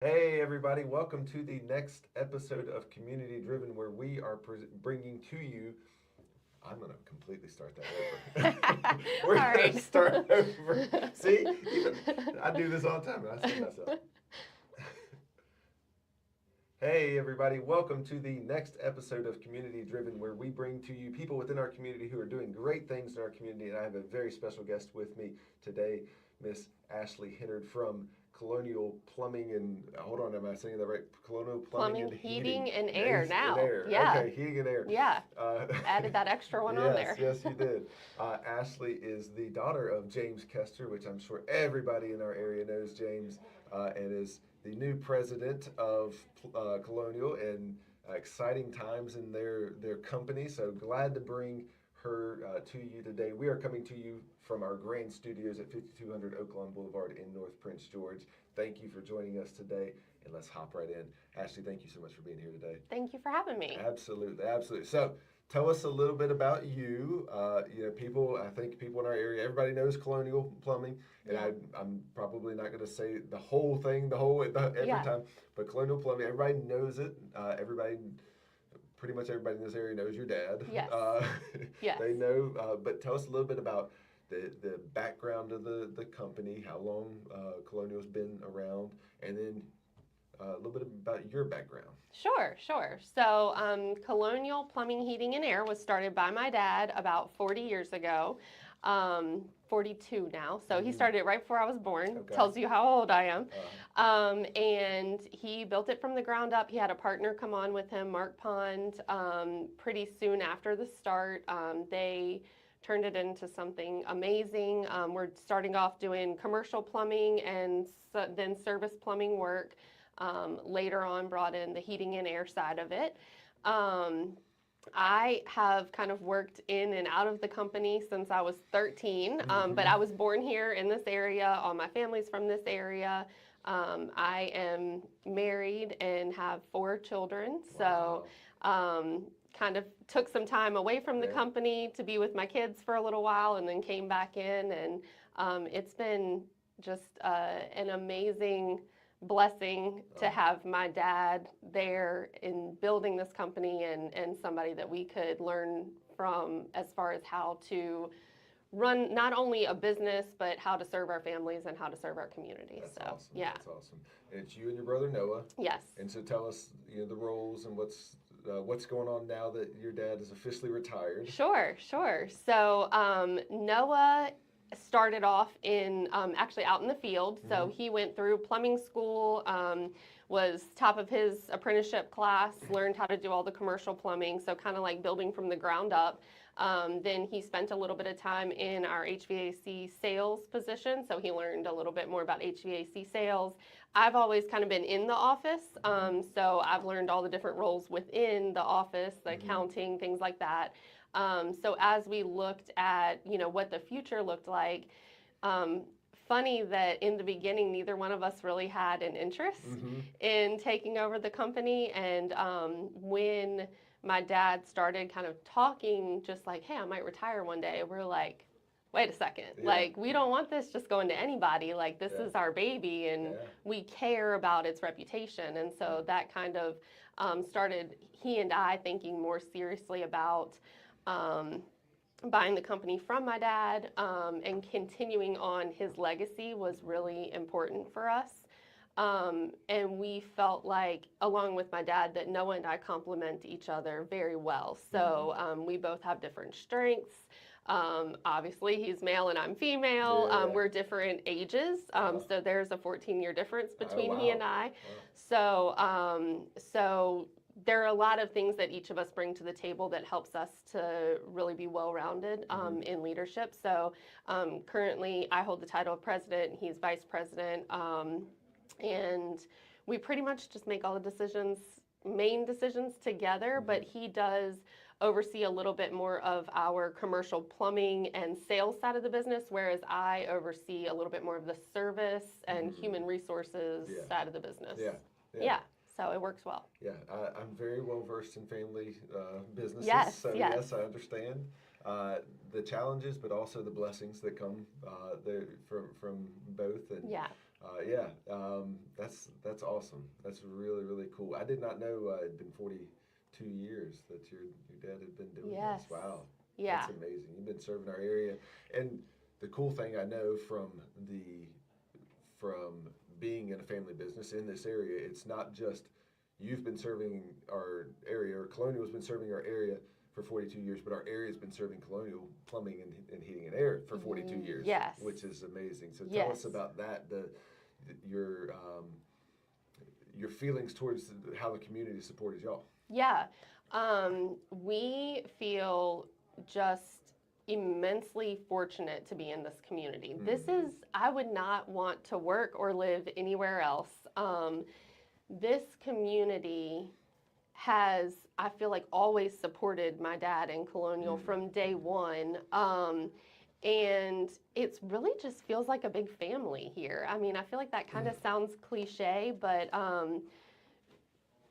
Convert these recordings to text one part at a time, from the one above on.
Hey, everybody, welcome to the next episode of Community Driven, where we are bringing to you. I'm going to completely start that over. We're All going to right. start over. See, even I do this all the time, and I still mess up. Hey, everybody, welcome to the next episode of Community Driven, where we bring to you people within our community who are doing great things in our community. And I have a very special guest with me today, Miss Ashley Henard from Colonial Plumbing and, hold on, am I saying that right? Colonial Plumbing Plumbing, and Heating. heating, and air And now. air. Yeah. Okay, heating and air. Yeah. Uh, Added that extra one on yes, there. yes, you did. Ashley is the daughter of James Kester, which I'm sure everybody in our area knows James, and is the new president of Colonial, and exciting times in their company. So glad to bring her to you today. We are coming to you from our grand studios at 5200 Oaklawn Boulevard in North Prince George. Thank you for joining us today, and let's hop right in. Ashley, thank you so much for being here today. Thank you for having me. Absolutely, absolutely. So, tell us a little bit about you. I think people in our area, everybody knows Colonial Plumbing, and Yeah. I'm probably not going to say the whole thing, every Yeah. time, but Colonial Plumbing, everybody knows it. Pretty much everybody in this area knows your dad. Yes. Yes. They know, but tell us a little bit about the background of the company, how long Colonial's been around, and then a little bit about your background. Sure. So, Colonial Plumbing, Heating, and Air was started by my dad about 40 years ago. 42 now. So he started it right before I was born. Okay. Tells you how old I am. Uh, And he built it from the ground up. He had a partner come on with him, Mark Pond, pretty soon after the start. They turned it into something amazing. We're starting off doing commercial plumbing and then service plumbing work. Later on, brought in the heating and air side of it. I have kind of worked in and out of the company since I was 13, but I was born here in this area. All my family's from this area. I am married and have 4 children. Wow. So kind of took some time away from the Yeah. company to be with my kids for a little while and then came back in. And it's been just an amazing blessing to have my dad there in building this company and somebody that we could learn from as far as how to run not only a business but how to serve our families and how to serve our community. That's So awesome. yeah. That's awesome. And it's you and your brother Noah. Yes. And so tell us, the roles and what's going on now that your dad is officially retired. Sure. So Noah started off in actually out in the field. So he went through plumbing school, was top of his apprenticeship class, learned how to do all the commercial plumbing. So kind of like building from the ground up. Then he spent a little bit of time in our HVAC sales position. So he learned a little bit more about HVAC sales. I've always kind of been in the office. So I've learned all the different roles within the office, the accounting, things like that. So as we looked at, what the future looked like, funny that in the beginning, neither one of us really had an interest in taking over the company. And when my dad started kind of talking, just like, hey, I might retire one day, we're like, wait a second, like, we don't want this just going to anybody. Like, this is our baby, and we care about its reputation. And so that kind of started he and I thinking more seriously about buying the company from my dad, and continuing on his legacy was really important for us. And we felt like, along with my dad, that Noah and I complement each other very well. So we both have different strengths. Obviously, he's male and I'm female. We're different ages. So there's a 14-year difference between he and I. So there are a lot of things that each of us bring to the table that helps us to really be well-rounded in leadership. So currently, I hold the title of president. He's vice president. And we pretty much just make all the main decisions together, but he does oversee a little bit more of our commercial plumbing and sales side of the business, whereas I oversee a little bit more of the service and human resources side of the business. Yeah. So it works well. Yeah, I'm very well versed in family businesses. Yes, so yes. I understand the challenges, but also the blessings that come there from both. And Yeah. That's awesome. That's really, really cool. I did not know it'd been 42 years that your dad had been doing Yes. this. Wow. Yeah. That's amazing. You've been serving our area. And the cool thing I know from being in a family business in this area, it's not just you've been serving our area, or Colonial's been serving our area for 42 years, but our area's been serving Colonial plumbing and heating and air for 42 years. Yes. Which is amazing. So tell Yes. us about that, your feelings towards how the community supported y'all. Yeah. We feel just immensely fortunate to be in this community. I would not want to work or live anywhere else. This community has, I feel like, always supported my dad in Colonial from day one. And it's really just feels like a big family here. I mean, I feel like that kind of sounds cliche, but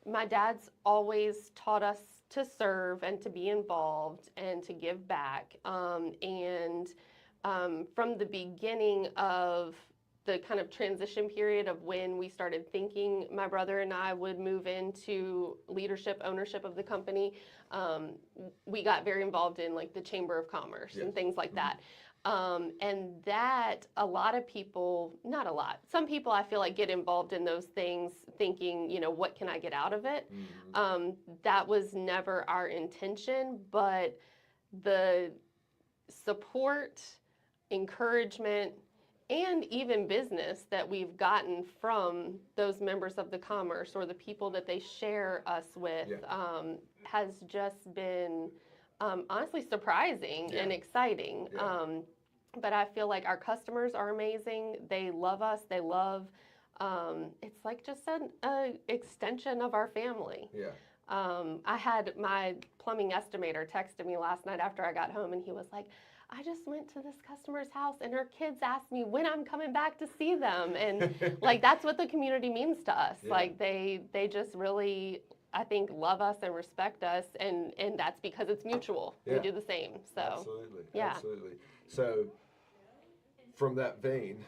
my dad's always taught us to serve and to be involved and to give back. And from the beginning of the kind of transition period of when we started thinking my brother and I would move into leadership, ownership of the company, we got very involved in like the Chamber of Commerce and things like that. And that a lot of people, not a lot, some people I feel like get involved in those things thinking, you know, what can I get out of it? That was never our intention, but the support, encouragement, and even business that we've gotten from those members of the commerce or the people that they share us with has just been honestly surprising and exciting. But I feel like our customers are amazing. They love us. They love, it's like just an extension of our family. I had my plumbing estimator texted me last night after I got home, and he was like, I just went to this customer's house and her kids asked me when I'm coming back to see them. And like, that's what the community means to us. Like they just really, I think, love us and respect us. And that's because it's mutual. We do the same. So Absolutely. So from that vein,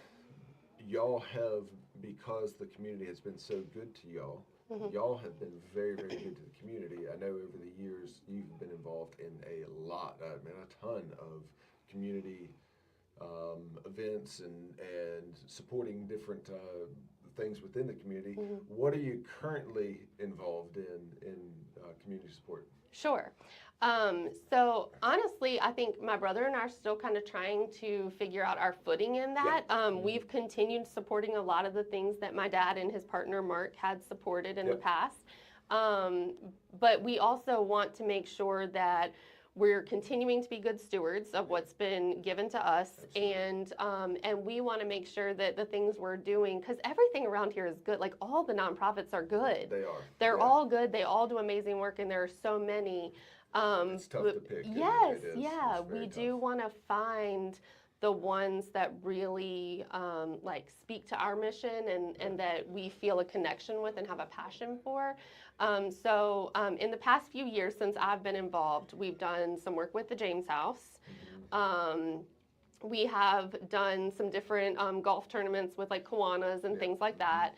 y'all have, because the community has been so good to y'all, y'all have been very, very good to the community. I know over the years you've been involved in a ton of community events and supporting different things within the community. What are you currently involved in community support? Sure. So honestly, I think my brother and I are still kind of trying to figure out our footing in that. We've continued supporting a lot of the things that my dad and his partner Mark had supported in the past. But we also want to make sure that we're continuing to be good stewards of what's been given to us. And we want to make sure that the things we're doing, because everything around here is good. Like all the nonprofits are good. They are. They're all good. They all do amazing work, and there are so many. It's tough to pick. Yes, it is. yeah. It's very We tough. do want to find the ones that really like speak to our mission and that we feel a connection with and have a passion for. So in the past few years since I've been involved, we've done some work with the James House. We have done some different golf tournaments with like Kiwanis and things like that.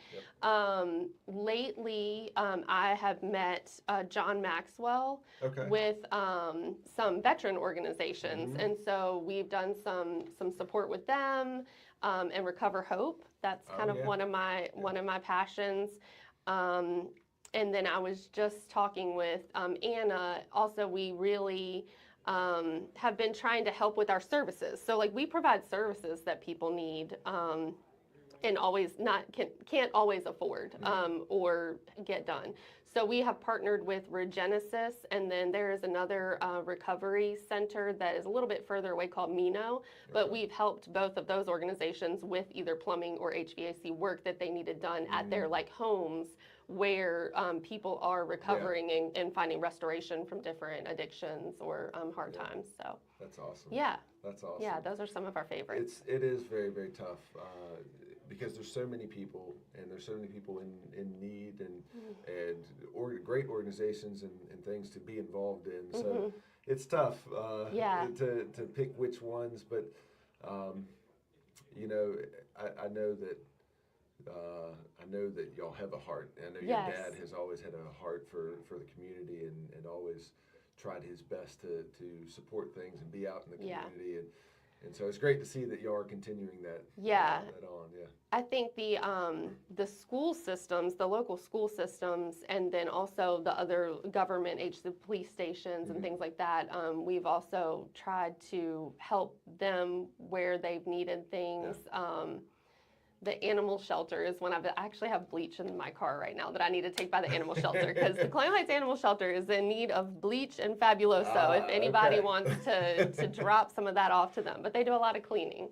Lately, I have met John Maxwell with some veteran organizations, and so we've done some support with them and Recover Hope. That's kind of one of my passions. And then I was just talking with Anna. Also, we really have been trying to help with our services. So like we provide services that people need and always can't always afford or get done. So we have partnered with Regenesis, and then there is another recovery center that is a little bit further away called Mino, but we've helped both of those organizations with either plumbing or HVAC work that they needed done at their like homes where people are recovering and finding restoration from different addictions or hard times. So that's awesome. Yeah. That's awesome. Yeah, those are some of our favorites. It is very, very tough because there's so many people, and there's so many people in need and great organizations and things to be involved in. So it's tough to pick which ones, but you know, I know that I know that y'all have a heart. I know your Yes. dad has always had a heart for the community and always tried his best to support things and be out in the Yeah. community. And so it's great to see that y'all are continuing that, Yeah. that on. Yeah. I think the school systems, the local school systems, and then also the other government agencies, the police stations and things like that. We've also tried to help them where they've needed things. The animal shelter is one. I actually have bleach in my car right now that I need to take by the animal shelter because the Colonial Heights Animal Shelter is in need of bleach and Fabuloso if anybody wants to drop some of that off to them. But they do a lot of cleaning.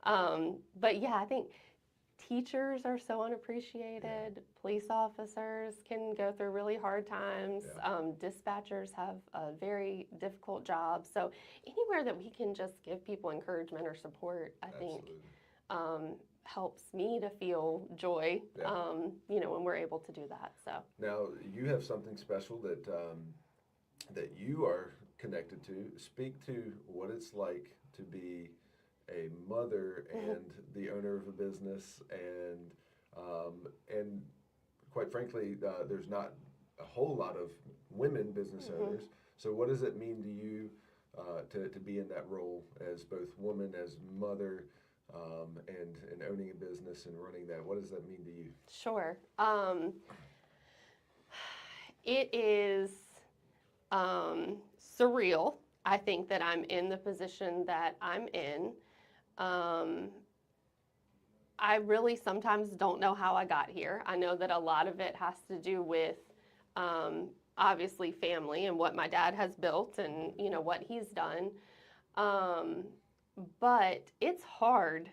But yeah, I think teachers are so unappreciated. Police officers can go through really hard times. Dispatchers have a very difficult job. So anywhere that we can just give people encouragement or support, I think helps me to feel joy, when we're able to do that. So now you have something special that that you are connected to. Speak to what it's like to be a mother and the owner of a business, and quite frankly, there's not a whole lot of women business owners. So what does it mean to you to be in that role as both woman, as mother, and owning a business and running that? What does that mean to you? Sure. It is surreal, I think, that I'm in the position that I'm in. I really sometimes don't know how I got here. I know that a lot of it has to do with obviously family and what my dad has built and what he's done. But it's hard.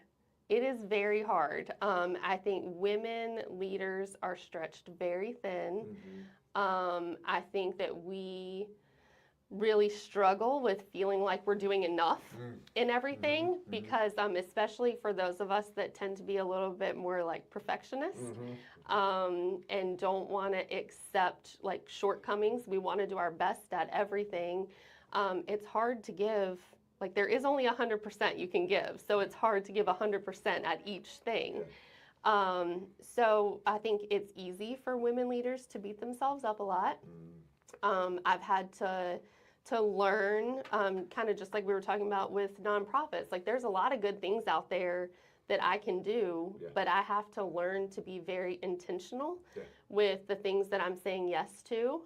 It is very hard. I think women leaders are stretched very thin. I think that we really struggle with feeling like we're doing enough in everything because especially for those of us that tend to be a little bit more like perfectionists and don't want to accept like shortcomings. We want to do our best at everything. It's hard to give, like there is only 100% you can give, so it's hard to give 100% at each thing. So I think it's easy for women leaders to beat themselves up a lot. I've had to learn, kind of just like we were talking about with nonprofits. Like there's a lot of good things out there that I can do, but I have to learn to be very intentional with the things that I'm saying yes to,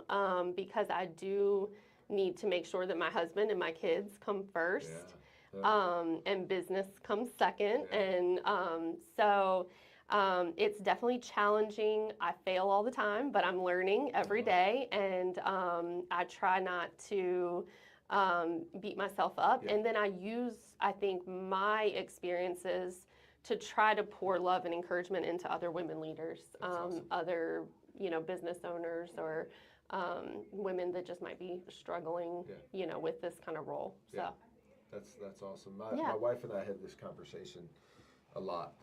because I do need to make sure that my husband and my kids come first, and business comes second. And so it's definitely challenging. I fail all the time, but I'm learning every day, and I try not to beat myself up. And then I use, I think, my experiences to try to pour love and encouragement into other women leaders, other business owners, or women that just might be struggling, with this kind of role. So that's awesome. My wife and I had this conversation a lot.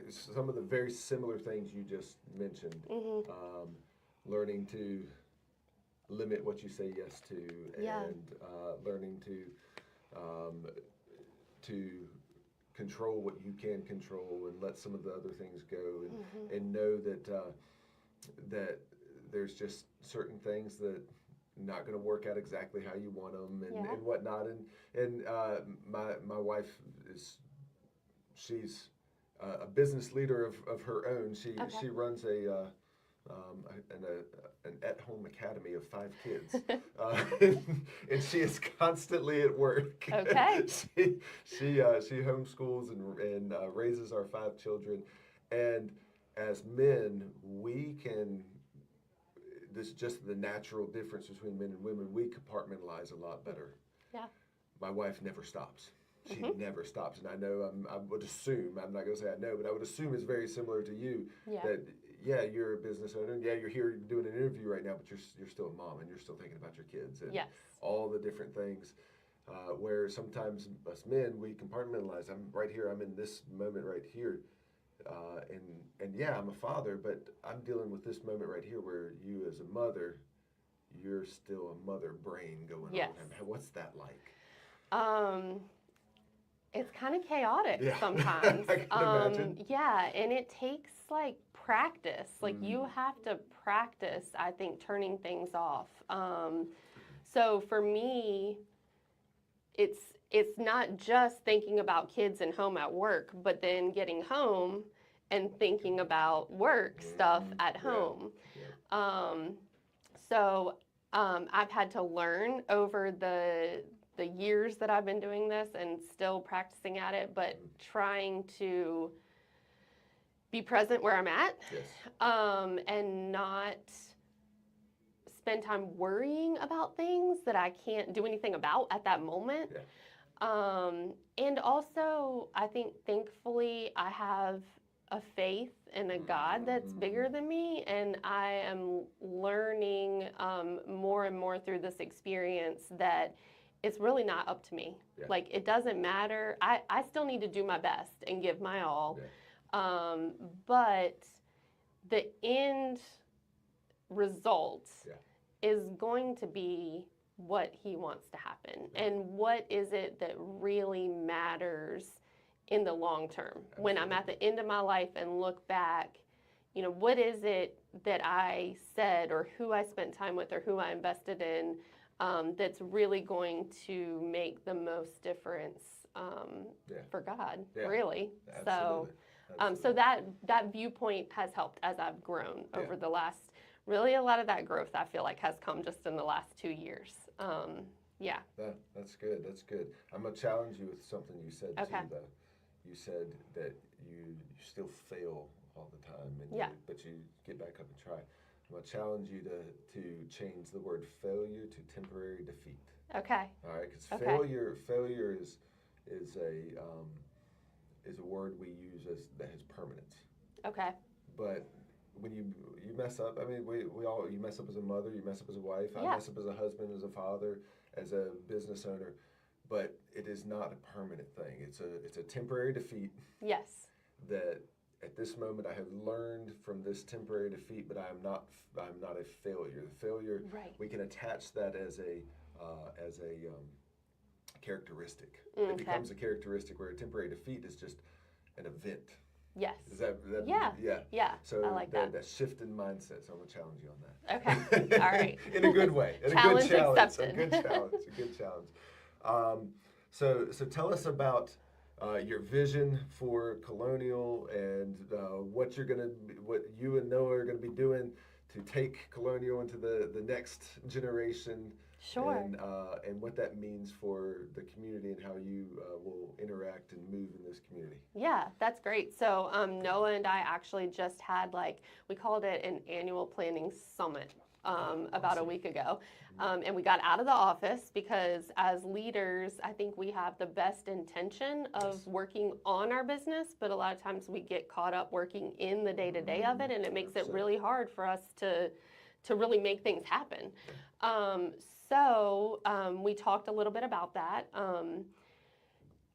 Some of the very similar things you just mentioned. Learning to limit what you say yes to, and learning to control what you can control and let some of the other things go, and know that that there's just certain things that not going to work out exactly how you want them, and whatnot. And my wife she's a business leader of her own. She runs an at-home academy of 5 kids, and she is constantly at work. She homeschools and raises our 5 children, and as men, we can. This is just the natural difference between men and women. We compartmentalize a lot better. My wife never stops. She never stops, and I know I would assume, I'm not going to say I know, but I would assume it's very similar to you, that you're a business owner, and you're here doing an interview right now, but you're still a mom, and you're still thinking about your kids, and all the different things, where sometimes us men, we compartmentalize. I'm right here, I'm in this moment right here, and I'm a father, but I'm dealing with this moment right here where you as a mother, you're still a mother brain going on. What's that like? It's kind of chaotic Yeah. sometimes. I can imagine. Yeah, and it takes like practice. Like you have to practice, I think, turning things off. So for me, it's not just thinking about kids and home at work, but then getting home and thinking about work stuff at home. Um, so I've had to learn over the years that I've been doing this and still practicing at it, but trying to be present where I'm at, Yes. and not spend time worrying about things that I can't do anything about at that moment. Yeah. And also, I think thankfully I have a faith in a God that's bigger than me, and I am learning more and more through this experience that it's really not up to me. Yeah. Like, it doesn't matter. I still need to do my best and give my all. Yeah. But the end result is going to be what he wants to happen. And what is it that really matters in the long term? Absolutely. When I'm at the end of my life and look back, you know, what is it that I said or who I spent time with or who I invested in that's really going to make the most difference for God, really. Absolutely. So that viewpoint has helped as I've grown over the last, really a lot of that growth I feel like has come just in the last 2 years. That's good. That's good. I'm going to challenge you with something you said too, though. You said that you still fail all the time, but you get back up and try. I'm going to challenge you to change the word failure to temporary defeat. Okay. All right, because failure is a word we use that has permanence. Okay. But when you mess up, I mean, we all, you mess up as a mother, you mess up as a wife, I mess up as a husband, as a father, as a business owner, but it is not a permanent thing. It's a temporary defeat. Yes. That at this moment I have learned from this temporary defeat, but I'm not a failure. The failure, we can attach that as a characteristic. It becomes a characteristic where a temporary defeat is just an event. Yes. Is that yeah. So I like that shift in mindset. So I'm gonna challenge you on that. Okay. All right. In a good way. Challenge accepted. A good challenge. So tell us about your vision for Colonial and what you and Noah are gonna be doing to take Colonial into the next generation. Sure. And what that means for the community and how you will interact and move in this community. Yeah, that's great. So Noah and I actually just had, we called it an annual planning summit about a week ago. And we got out of the office because as leaders, I think we have the best intention of working on our business, but a lot of times we get caught up working in the day-to-day of it, and it makes it really hard for us to really make things happen. So we talked a little bit about that.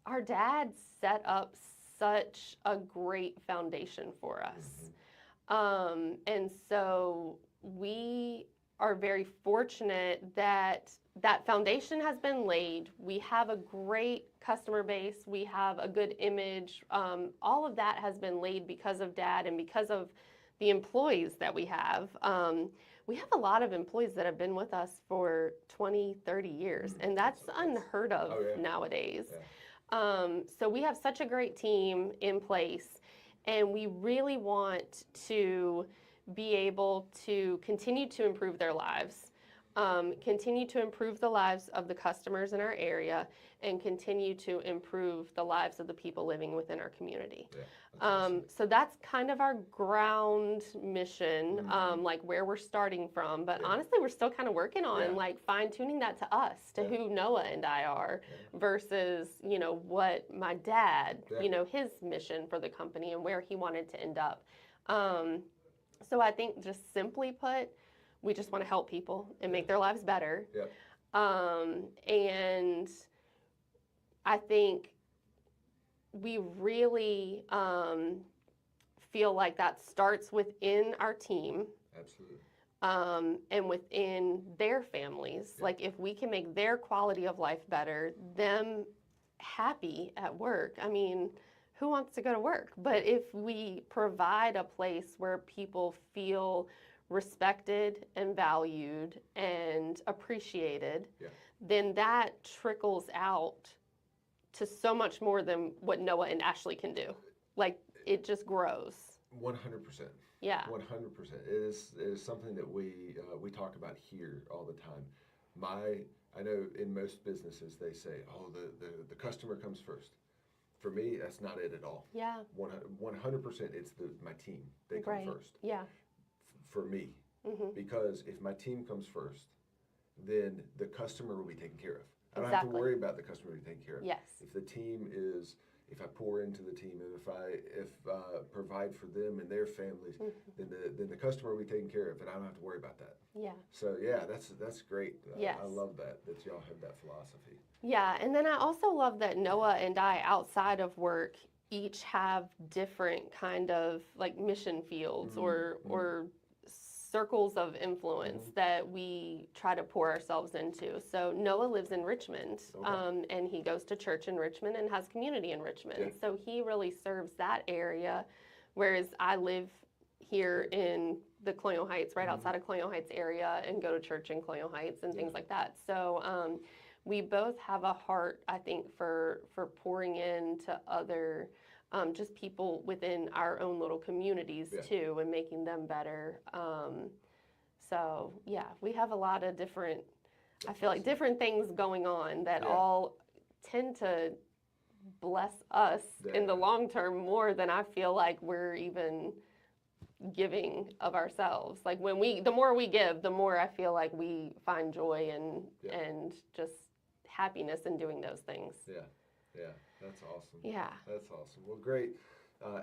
Our dad set up such a great foundation for us. And so we are very fortunate that that foundation has been laid. We have a great customer base. We have a good image. All of that has been laid because of Dad and because of the employees that we have. We have a lot of employees that have been with us for 20, 30 years, and that's unheard of nowadays. So we have such a great team in place, and we really want to be able to continue to improve their lives, continue to improve the lives of the customers in our area, and continue to improve the lives of the people living within our community. So that's kind of our ground mission, like where we're starting from. But honestly, we're still kind of working on like fine-tuning that to us, to who Noah and I are, versus, you know, what my dad, you know, his mission for the company and where he wanted to end up. So I think, just simply put, we just want to help people and make their lives better. And I think we really feel like that starts within our team. Absolutely. And within their families. Like, if we can make their quality of life better, them happy at work. I mean, who wants to go to work? But if we provide a place where people feel respected and valued and appreciated, Yeah. then that trickles out to so much more than what Noah and Ashley can do. Like, it just grows. 100%. Yeah. 100%. It is something that we talk about here all the time. I know in most businesses they say, oh, the customer comes first. For me, that's not it at all. Yeah. 100%, it's my team. They come Right. first. Yeah. For me, because if my team comes first, then the customer will be taken care of. I don't have to worry about the customer being taken care of. Yes. If I pour into the team, and if I provide for them and their families, then the customer will be taken care of, and I don't have to worry about that. Yeah. So yeah, that's great. Yes. I love that y'all have that philosophy. Yeah, and then I also love that Noah and I, outside of work, each have different kind of like mission fields or circles of influence that we try to pour ourselves into. So Noah lives in Richmond, and he goes to church in Richmond and has community in Richmond. Yeah. So he really serves that area, whereas I live here in the Colonial Heights, right outside of Colonial Heights area, and go to church in Colonial Heights and things like that. So we both have a heart, I think, for pouring into other just people within our own little communities too, and making them better. So yeah, we have a lot of different, I feel like different things going on that all tend to bless us in the long term more than I feel like we're even giving of ourselves. Like the more we give, the more I feel like we find joy and just happiness in doing those things. Yeah, that's awesome. Yeah. That's awesome. Well, great.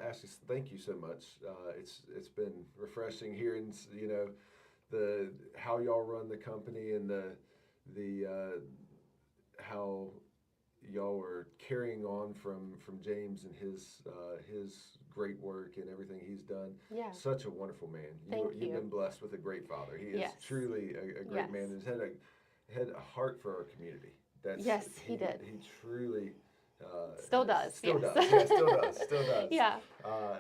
Ashley, thank you so much. It's been refreshing hearing, how y'all run the company and the how y'all are carrying on from James and his great work and everything he's done. Yeah. Such a wonderful man. Thank you. You've been blessed with a great father. He is truly a great man. He's had a heart for our community. He did. He truly still does. Still does. Yeah, still does. Yeah.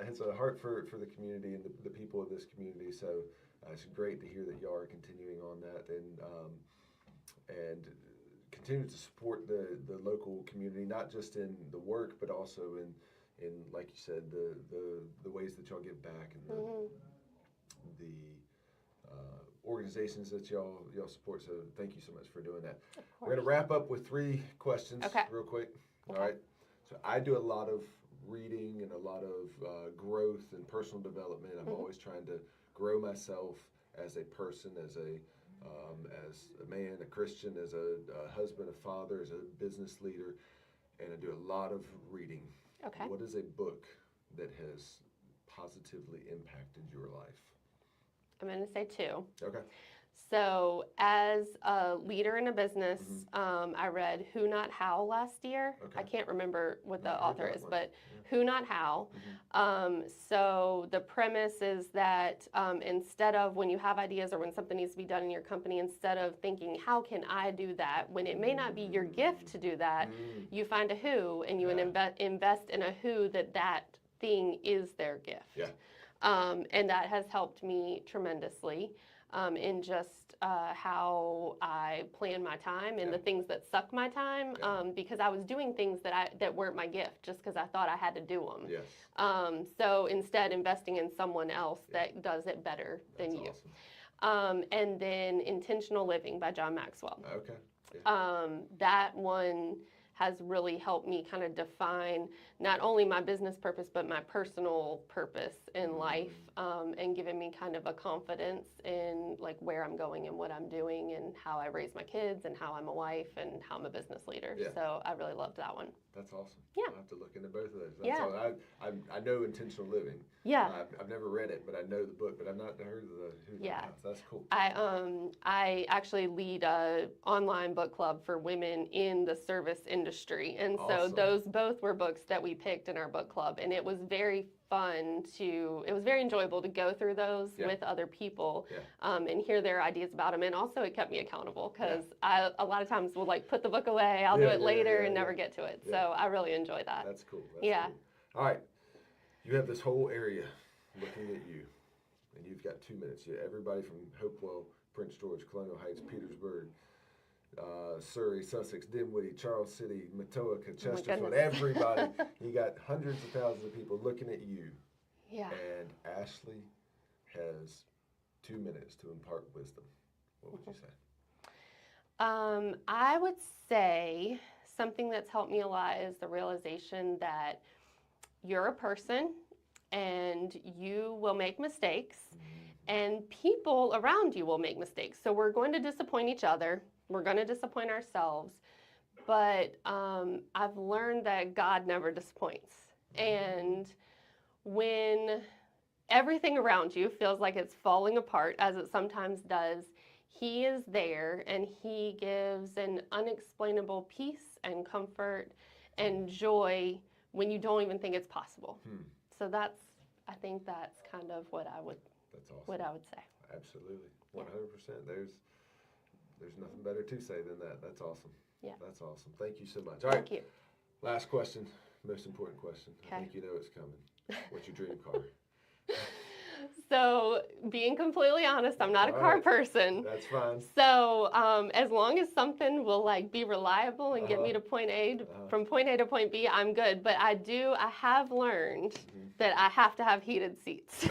Has a heart for the community and the people of this community. So it's great to hear that y'all are continuing on that and continue to support the local community, not just in the work, but also in like you said, the ways that y'all give back and the organizations that y'all support. So thank you so much for doing that. We're going to wrap up with 3 questions real quick. All right. So I do a lot of reading and a lot of growth and personal development. I'm always trying to grow myself as a person, as a man, a Christian, as a husband, a father, as a business leader, and I do a lot of reading. Okay. What is a book that has positively impacted your life? I'm going to say 2. Okay. So as a leader in a business, I read Who Not How last year. Okay. I can't remember what the I heard author that is, one. but Who Not How. So the premise is that instead of when you have ideas or when something needs to be done in your company, instead of thinking, how can I do that, when it may not be your gift to do that, you find a who and you invest in a who that thing is their gift. Yeah. And that has helped me tremendously in just how I plan my time and the things that suck my time, because I was doing things that weren't my gift just because I thought I had to do them. Yes. So instead, investing in someone else that does it better than you. Awesome. And then Intentional Living by John Maxwell. Okay. Yeah. That one has really helped me kind of define not only my business purpose, but my personal purpose in life, and given me kind of a confidence in like where I'm going and what I'm doing and how I raise my kids and how I'm a wife and how I'm a business leader. Yeah. So I really loved that one. That's awesome. Yeah. I'll have to look into both of those. Yeah. All. I know Intentional Living. Yeah. I've never read it, but I know the book, but I've not heard of the Yeah. So that's cool. I actually lead a online book club for women in the service industry. And so Awesome. those both were books that we picked in our book club. And it was very it was very enjoyable to go through those Yeah. with other people Yeah. and hear their ideas about them. And also it kept me accountable because I a lot of times will like put the book away, I'll do it later and never get to it. Yeah. So I really enjoy that. That's cool. That's Yeah. cool. All right. You have this whole area looking at you, and you've got 2 minutes. Everybody from Hopewell, Prince George, Colonial Heights, Petersburg, Surrey, Sussex, Dinwiddie, Charles City, Matoaca, Chesterfield, everybody. You got hundreds of thousands of people looking at you. Yeah. And Ashley has 2 minutes to impart wisdom. What would you say? I would say something that's helped me a lot is the realization that you're a person and you will make mistakes and people around you will make mistakes. So we're going to disappoint each other. We're going to disappoint ourselves. But I've learned that God never disappoints. And when everything around you feels like it's falling apart, as it sometimes does, He is there and He gives an unexplainable peace and comfort and joy when you don't even think it's possible. So I think that's kind of what I would say. Absolutely. 100%. There's nothing better to say than that. That's awesome. Yeah. That's awesome. Thank you so much. All right. Thank you. Last question. Most important question. Okay. I think you know it's coming. What's your dream car? So, being completely honest, I'm not a car person. That's fine. So, as long as something will like be reliable and get me to point A from point A to point B, I'm good. But I have learned that I have to have heated seats.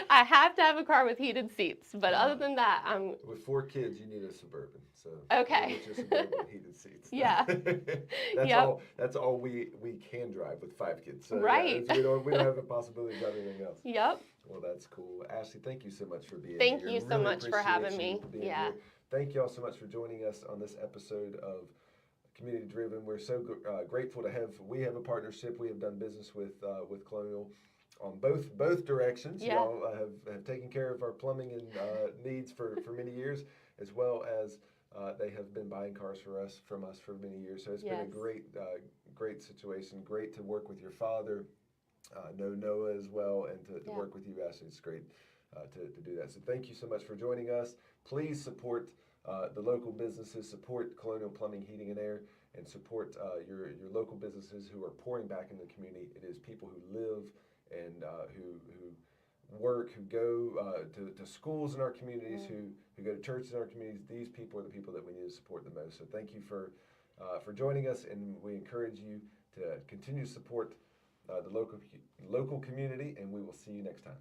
I have to have a car with heated seats. But other than that, I'm. With 4 kids, you need a Suburban. So okay. Get your Suburban with heated seats. Yeah. That's all we can drive with 5 kids. So right. We don't have the possibility of anything else. Yep. Well, that's cool. Ashley, thank you so much for being here. Thank you so much for having me. Yeah. Here. Thank you all so much for joining us on this episode of Community Driven. We're so grateful to have a partnership. We have done business with Colonial on both directions. Yeah. Y'all have taken care of our plumbing and needs for many years, as well as they have been buying cars from us for many years. So it's been a great situation. Great to work with your father. Know Noah as well, and to work with you, Ashley. It's great to do that. So thank you so much for joining us. Please support the local businesses, support Colonial Plumbing, Heating, and Air, and support your local businesses who are pouring back in the community. It is people who live and who work, who go to schools in our communities, who go to churches in our communities. These people are the people that we need to support the most. So thank you for joining us, and we encourage you to continue to support the local community, and we will see you next time.